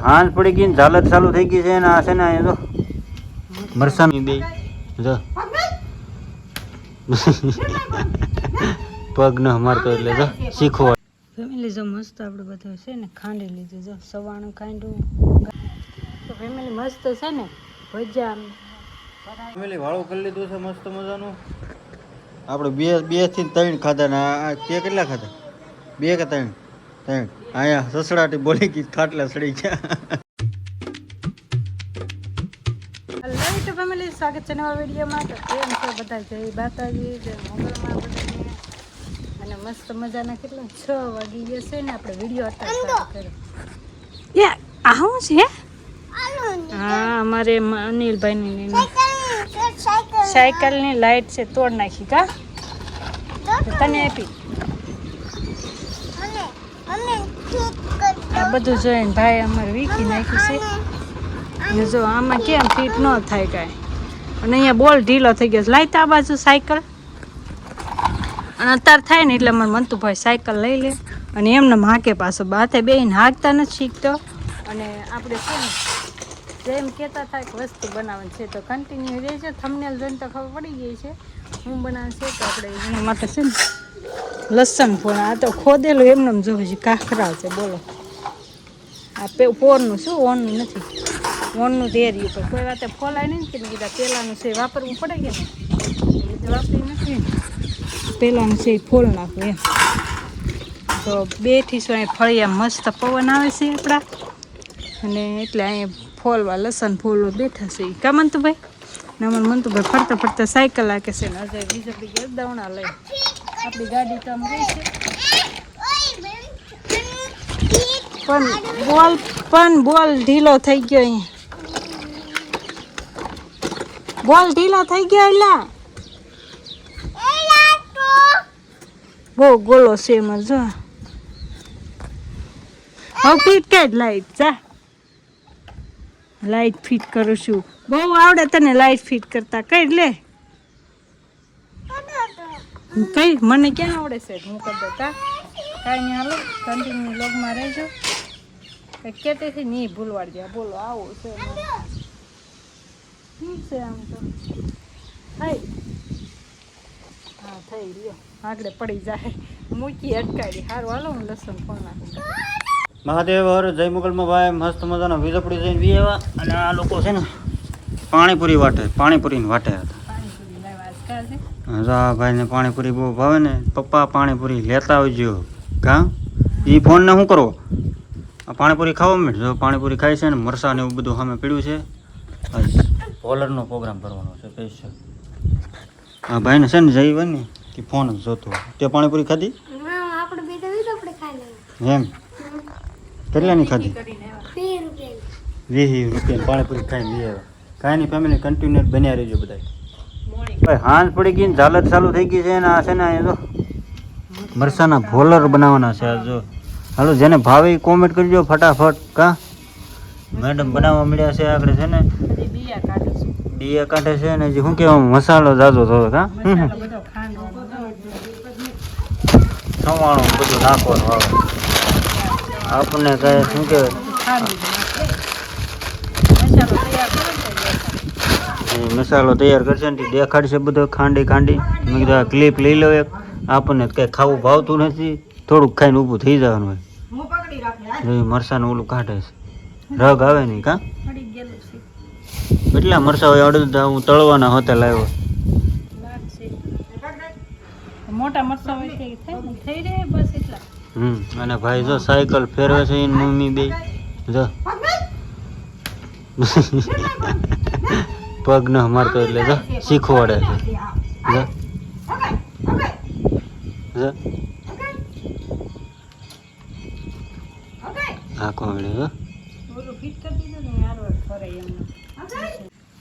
હાંજ પડી ગઈ ને ઝાલર ચાલુ થઈ ગઈ છે ને આ છે ને અહીંયા તો મરસાની બે જો પગ ન મારતો એટલે જો શીખવો ફેમિલી જો મસ્ત આપણે બધું છે ને ખાંડી લીધું જો સવાણું ખાંડું તો ફેમિલી મસ્ત છે ને ભજીયા ફેમિલી વાળું કરી લીધું છે મસ્ત મજાનું આપણે બે થી 3 ખાધા ને આ તે કેટલા ખાધા 2 કે 3 અહીંયા સસડાટી બોલી ગઈ ખાટલા સડી ગયા હેલો તો ફેમિલી સ્વાગત છે નવા વિડીયોમાં તો કેમ છો બધા જય માતાજી જય મંગળમાં બધાને અને મસ્ત મજાના કેટલા 6 વાગી ગયા છે ને આપણે વિડીયો અત્યારે કર્યો યા આ શું છે હા અમારે અનિલભાઈની સાયકલની લાઈટ છે તોડ નાખી કા તને આપી આ બધું જોઈને ભાઈ અમારે વીખી નાખ્યું છે જો આમાં કેમ ફીટ ન થાય કાંઈ અને અહીંયા બોલ ઢીલો થઈ ગયો લાઈટ આ બાજુ સાયકલ અને અત્યારે થાય ને એટલે મને મનતું ભાઈ સાયકલ લઈ લે અને એમને હાકે પાછો બાથે બેહીને હાંકતા નથી શીખતો અને આપણે છે ને જેમ કહેતા થાય કે વસ્તુ બનાવવાની છે તો કન્ટિન્યુ રહેજો થંબનેલ જોઈને તો ખબર પડી ગઈ છે હું બનાવવાનું છે તો આપણે એના માટે છે ને લસણ ફોન આ તો ખોદેલું એમને જોવે છે કાંકરા છે બોલો આ પોરનું શું ઓનનું નથી ઓનનું તેર્યું પણ કોઈ વાતે ફોલાય નહીં કે કીધા પહેલાંનું છે વાપરવું પડે કે ને એ વાપરી નથી પહેલાંનું છે એ ફોલ નાખવું એમ તો 2 થી અહીં ફળિયા મસ્ત પવન આવે છે આપણા અને એટલે અહીંયા ફોલવા લસણ ફોલવા બેઠા છે કા મંતુભાઈ ના મને મંતુભાઈ ફરતા ફરતા સાયકલ હાકે છે ને અજય વીજળી ગયા દવણા લઈ આપણી ગાડી તો આમ ગઈ છે પણ બોલ ઢીલો થઈ ગયો અહીંયા બોલ ઢીલો થઈ ગયો એલા બહુ ગોલો છે એમાં જો હવે ફીટ કર લાઈટ જા લાઈટ ફિટ કરું છું બહુ આવડે તને લાઈટ ફિટ કરતા કઈ લે કઈ મને ક્યાં આવડે છે હું કરી દેતા કાંઈ નહીં હાલો કન્ટિન્યુ લોગમાં રહેજો કંઈક કહેતી નહીં ભૂલવાડ જાય બોલો આવું છે શું છે આમ તો થઈ હા થઈ લ્યો આગળ પડી જાય મૂકી અટકાવી સારું હાલો હું લસણ ફોન નાખું મહાદેવ હર જય મુગલમાં ભાઈ મસ્ત મજાના વીજપડી જઈને બી આવ્યા અને આ લોકો છે ને પાણીપુરી પાણીપુરીને વાટે હતા જા ભાઈને પાણીપુરી બહુ ભાવે ને પપ્પા પાણીપુરી લેતા આવજો કા એ ફોનને શું કરો આ પાણીપુરી ખાવા માંડ જો પાણીપુરી ખાય છે ને મરસા ને એવું બધું સામે પીડ્યું છે પોલરનો પ્રોગ્રામ કરવાનો છે સ્પેશિયલ હા ભાઈને છે ને જઈ હોય ને કે ફોન જ જોતો તે પાણીપુરી ખાધી એમ કેટલાની ખાધી 20 રૂપિયા પાણીપુરી ખાઈને લઈ આવ્યા કાંઈ નહીં ફેમિલી કન્ટિન્યુ બન્યા રહેજો બધા ભાઈ હાંજ પડી ગઈ ને ઝાલર ચાલુ થઈ ગઈ છે ને આ છે ને અહીંયા તો મરસાના ભોલર બનાવવાના છે આ જો હાલો જેને ભાવે એ કોમેન્ટ કરજો ફટાફટ કા મેડમ બનાવવા મળ્યા છે આગળ છે ને બીયા કાઢે છે ને જે શું કહેવા મસાલો જાજો થયો કા સવાણું બધું નાખવાનું આવે આપણને કહે શું કહેવાય મસાલો તૈયાર કરશે ને દેખાડશે બધો ખાંડી મેં કીધું ક્લિપ લઈ લો એક આપણને કંઈ ખાવું ભાવતું નથી થોડુંક ખાઈને ઊભું થઈ જવાનું હોય મરસાનું ઓલું કાઢે છે રગ આવે નહીં કા કેટલા મરસા હોય અડધા હું તળવાના હોતે લાવ્યો મોટા મરસા હોય થઈ રે બસ એટલા અને ભાઈ જો સાયકલ ફેરવે છે એની મમ્મી બે જો પગ ન મારતો એટલે જો શીખવાડે છે જો જો આ કોમેડી હો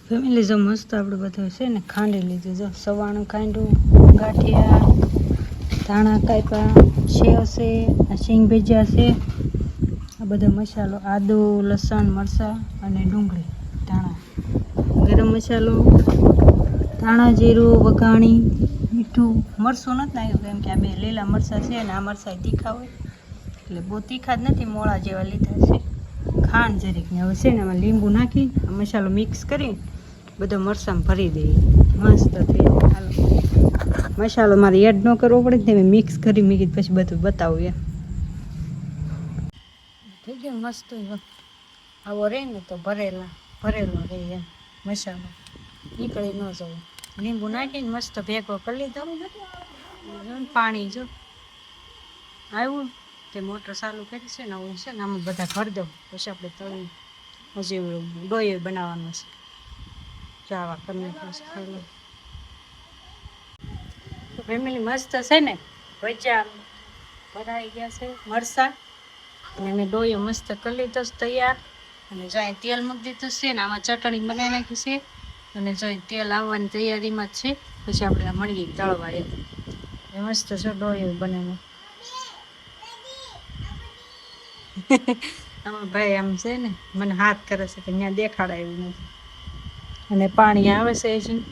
ફેમિલી જો મસ્ત આપણે બધું છે ને ખાંડી લીધું જો સવાણું ખાંડું ગાંઠિયા ધાણા કાપ્યા સેવ છે સિંગ ભજીયા છે આ બધો મસાલો આદુ લસણ મરચાં અને ડુંગળી ધાણા ગરમ મસાલો ધાણા જીરું વઘાણી મીઠું મરચું નથી નાખ્યું કેમ કે આ બે લીલા મરચાં છે અને આ મરચાં તીખા હોય એટલે બહુ તીખા જ નથી મોળા જેવા લીધા છે ખાંડ જરીક ને હવે છે ને એમાં લીંબુ નાખી મસાલો મિક્સ કરી બધો મરચાં ભરી દઈએ મસ્ત થઈ જાય. હાલો મસાલો મારે એડ ન કરવો પડે ને મેં મિક્સ કરી મૂકી પછી બધું બતાવું એમ થઈ ગયું મસ્ત આવો રહે ને તો ભરેલો રહે એમ મસાલો નીકળી ન જવું. લીંબુ નાખીને મસ્ત ભેગો કરી લીધો પાણી જો આવ્યું તે મોટર ચાલુ કરી છે ને હું છે ને આમાં બધા ભરી દઉં પછી આપણે તળી હજી ડોયો બનાવવાનો છે ચાવા કરી ખાઈ ફેમિલી મસ્ત છે ને ભજીયા ભરાઈ ગયા છે મરચાં અને મેં ડોયો મસ્ત કરી લીધો છે તૈયાર અને જો અહીં તેલ મૂકી દીધું છે ને આમાં ચટણી બનાવી નાખી છે અને જો અહીં તેલ આવવાની તૈયારીમાં જ છે પછી આપણે મળીએ તળવા એ મસ્ત છે ડોયો બનાવીને આમાં ભાઈ આમ છે ને મને હાથ કરે છે કે ત્યાં દેખાડાય એવું નથી અને પાણી આવે છે હજી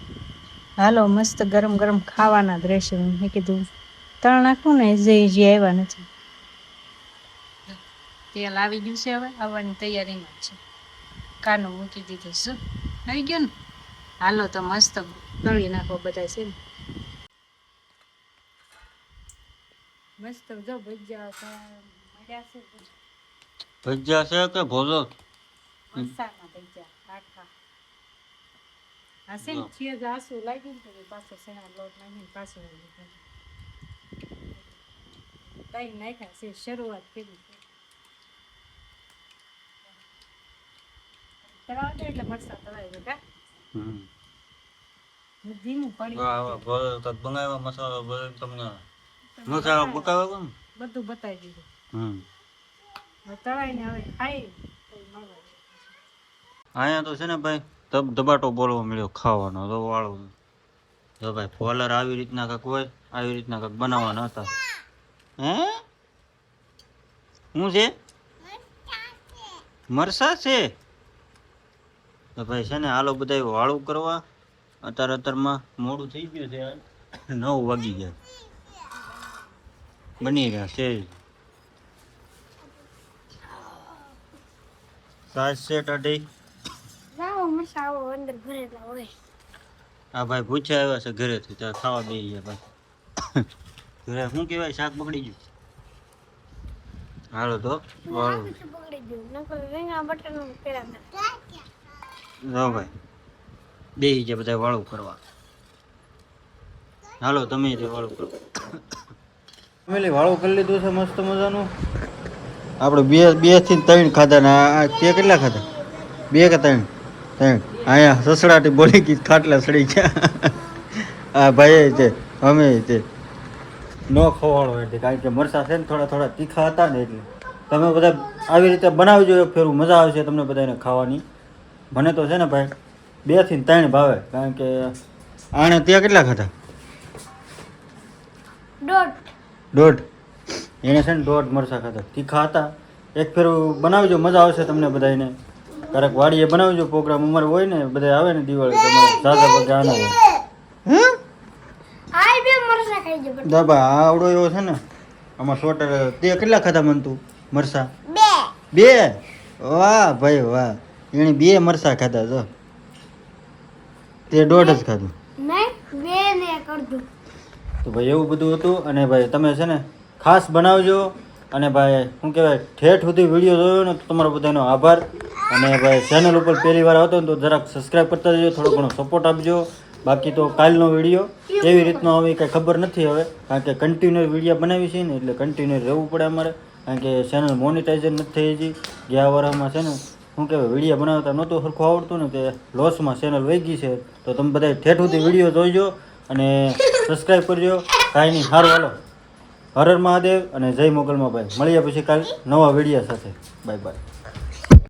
હાલો મસ્ત ગરમ ગરમ ખાવાના જ રહેશે મેં કીધું તળ નાખું ને જે આવ્યા નથી તેલ આવી ગયું છે હવે આવવાની તૈયારીમાં જ છે કાનો મૂકી દીધું શું આવી ગયું ને હાલો તો મસ્ત તળી નાખો બધા છે ને મસ્ત જો ભજીયા મળ્યા છે ભજીયા છે કે ભોલો મસાલા ભજીયા આખા આ છે ને ચીજ આસુ લાગ્યું ને પાછો સેના લોટ નાખીને પાછો કઈ નાખ્યા છે શરૂઆત કરી તળાવ દે એટલે મરસા તળાઈ જાય ધીમું પડી ભોલો તો બનાવ્યા મસાલો ભલે તમને મસાલો બતાવ્યો ને બધું બતાવી દીધું તળાઈને હવે ખાઈ અહીંયા તો છે ને ભાઈ ધબાટો બોલવા મળ્યો ખાવાનો તો વાળું જો ભાઈ ફોલર આવી રીતના કાંક હોય આવી રીતના કાંક બનાવવાના હતા હે શું છે મરસા છે તો ભાઈ છે ને હાલો બધા વાળું કરવા અત્યારમાં મોડું થઈ ગયું છે 9 વાગી ગયા બની રહ્યા છે સાત છે ટાઢી હા ભાઈ પૂછ્યા આવ્યા છે ઘરેથી ત્યાં ખાવા બેસી ગયા ભાઈ ઘરે શું કહેવાય શાક બગડી ગયું હાલો તો વાળું જો ભાઈ બેસી ગયા બધા વાળું કરવા હાલો તમે તે વાળું કરો ફેમિલી વાળું કરી લીધું છે મસ્ત મજાનું આપણે બે થી 3 ખાધા ને આ તે કેટલા ખાધા 2 કે 3 અહીંયા સસડાટી બોલી ગઈ ખાટલા સડી ગયા આ ભાઈ છે અમે છે ન ખવાડો એટલે કારણ કે મરસા છે ને થોડા તીખા હતા ને એટલે તમે બધા આવી રીતે બનાવજો એક ફેરું મજા આવશે તમને બધાને ખાવાની મને તો છે ને ભાઈ 2 થી 3 ભાવે કારણ કે આણે ત્યાં કેટલા ખાધા દોઢ એને છે ને 1.5 મરસા ખાધા તીખા હતા એક ફેરું બનાવજો મજા આવશે તમને બધાને ક્યારેક વાડીએ બનાવજો પ્રોગ્રામ અમારે હોય ને બધા આવે ને દિવાળી તમારે દાદા બધા આના હોય દાબા આવડો એવો છે ને આમાં શોર્ટર તે કેટલા ખાધા મન તું મરસા 2 વાહ ભાઈ વાહ એને 2 મરસા ખાધા જો તે 1.5 જ ખાધું તો ભાઈ એવું બધું હતું અને ભાઈ તમે છે ને ખાસ બનાવજો અને ભાઈ શું કહેવાય ઠેઠ સુધી વિડીયો જોયો ને તો તમારો બધાનો આભાર અને ભાઈ ચેનલ ઉપર પહેલી વાર આવતો ને તો જરાક સબસ્ક્રાઈબ કરતા જજો થોડો ઘણો સપોર્ટ આપજો બાકી તો કાલનો વિડીયો એવી રીતનો હવે કંઈ ખબર નથી હવે કારણ કે કન્ટિન્યુ વિડીયો બનાવી છે ને એટલે કન્ટિન્યુ રહેવું પડે અમારે કારણ કે ચેનલ મોનિટાઇઝેશન નથી થઈ હજી ગયા વારમાં છે ને શું કહેવાય વિડીયો બનાવતા નહોતું સરખું આવડતું ને તે લોસમાં ચેનલ વહી ગઈ છે તો તમે બધા ઠેઠ સુધી વિડીયો જોઈજો અને સબસ્ક્રાઈબ કરજો કાંઈ નહીં સારું હાલો હર હર મહાદેવ અને જય મોગલમાં ભાઈ મળીએ પછી કાલ નવા વિડીયો સાથે બાય બાય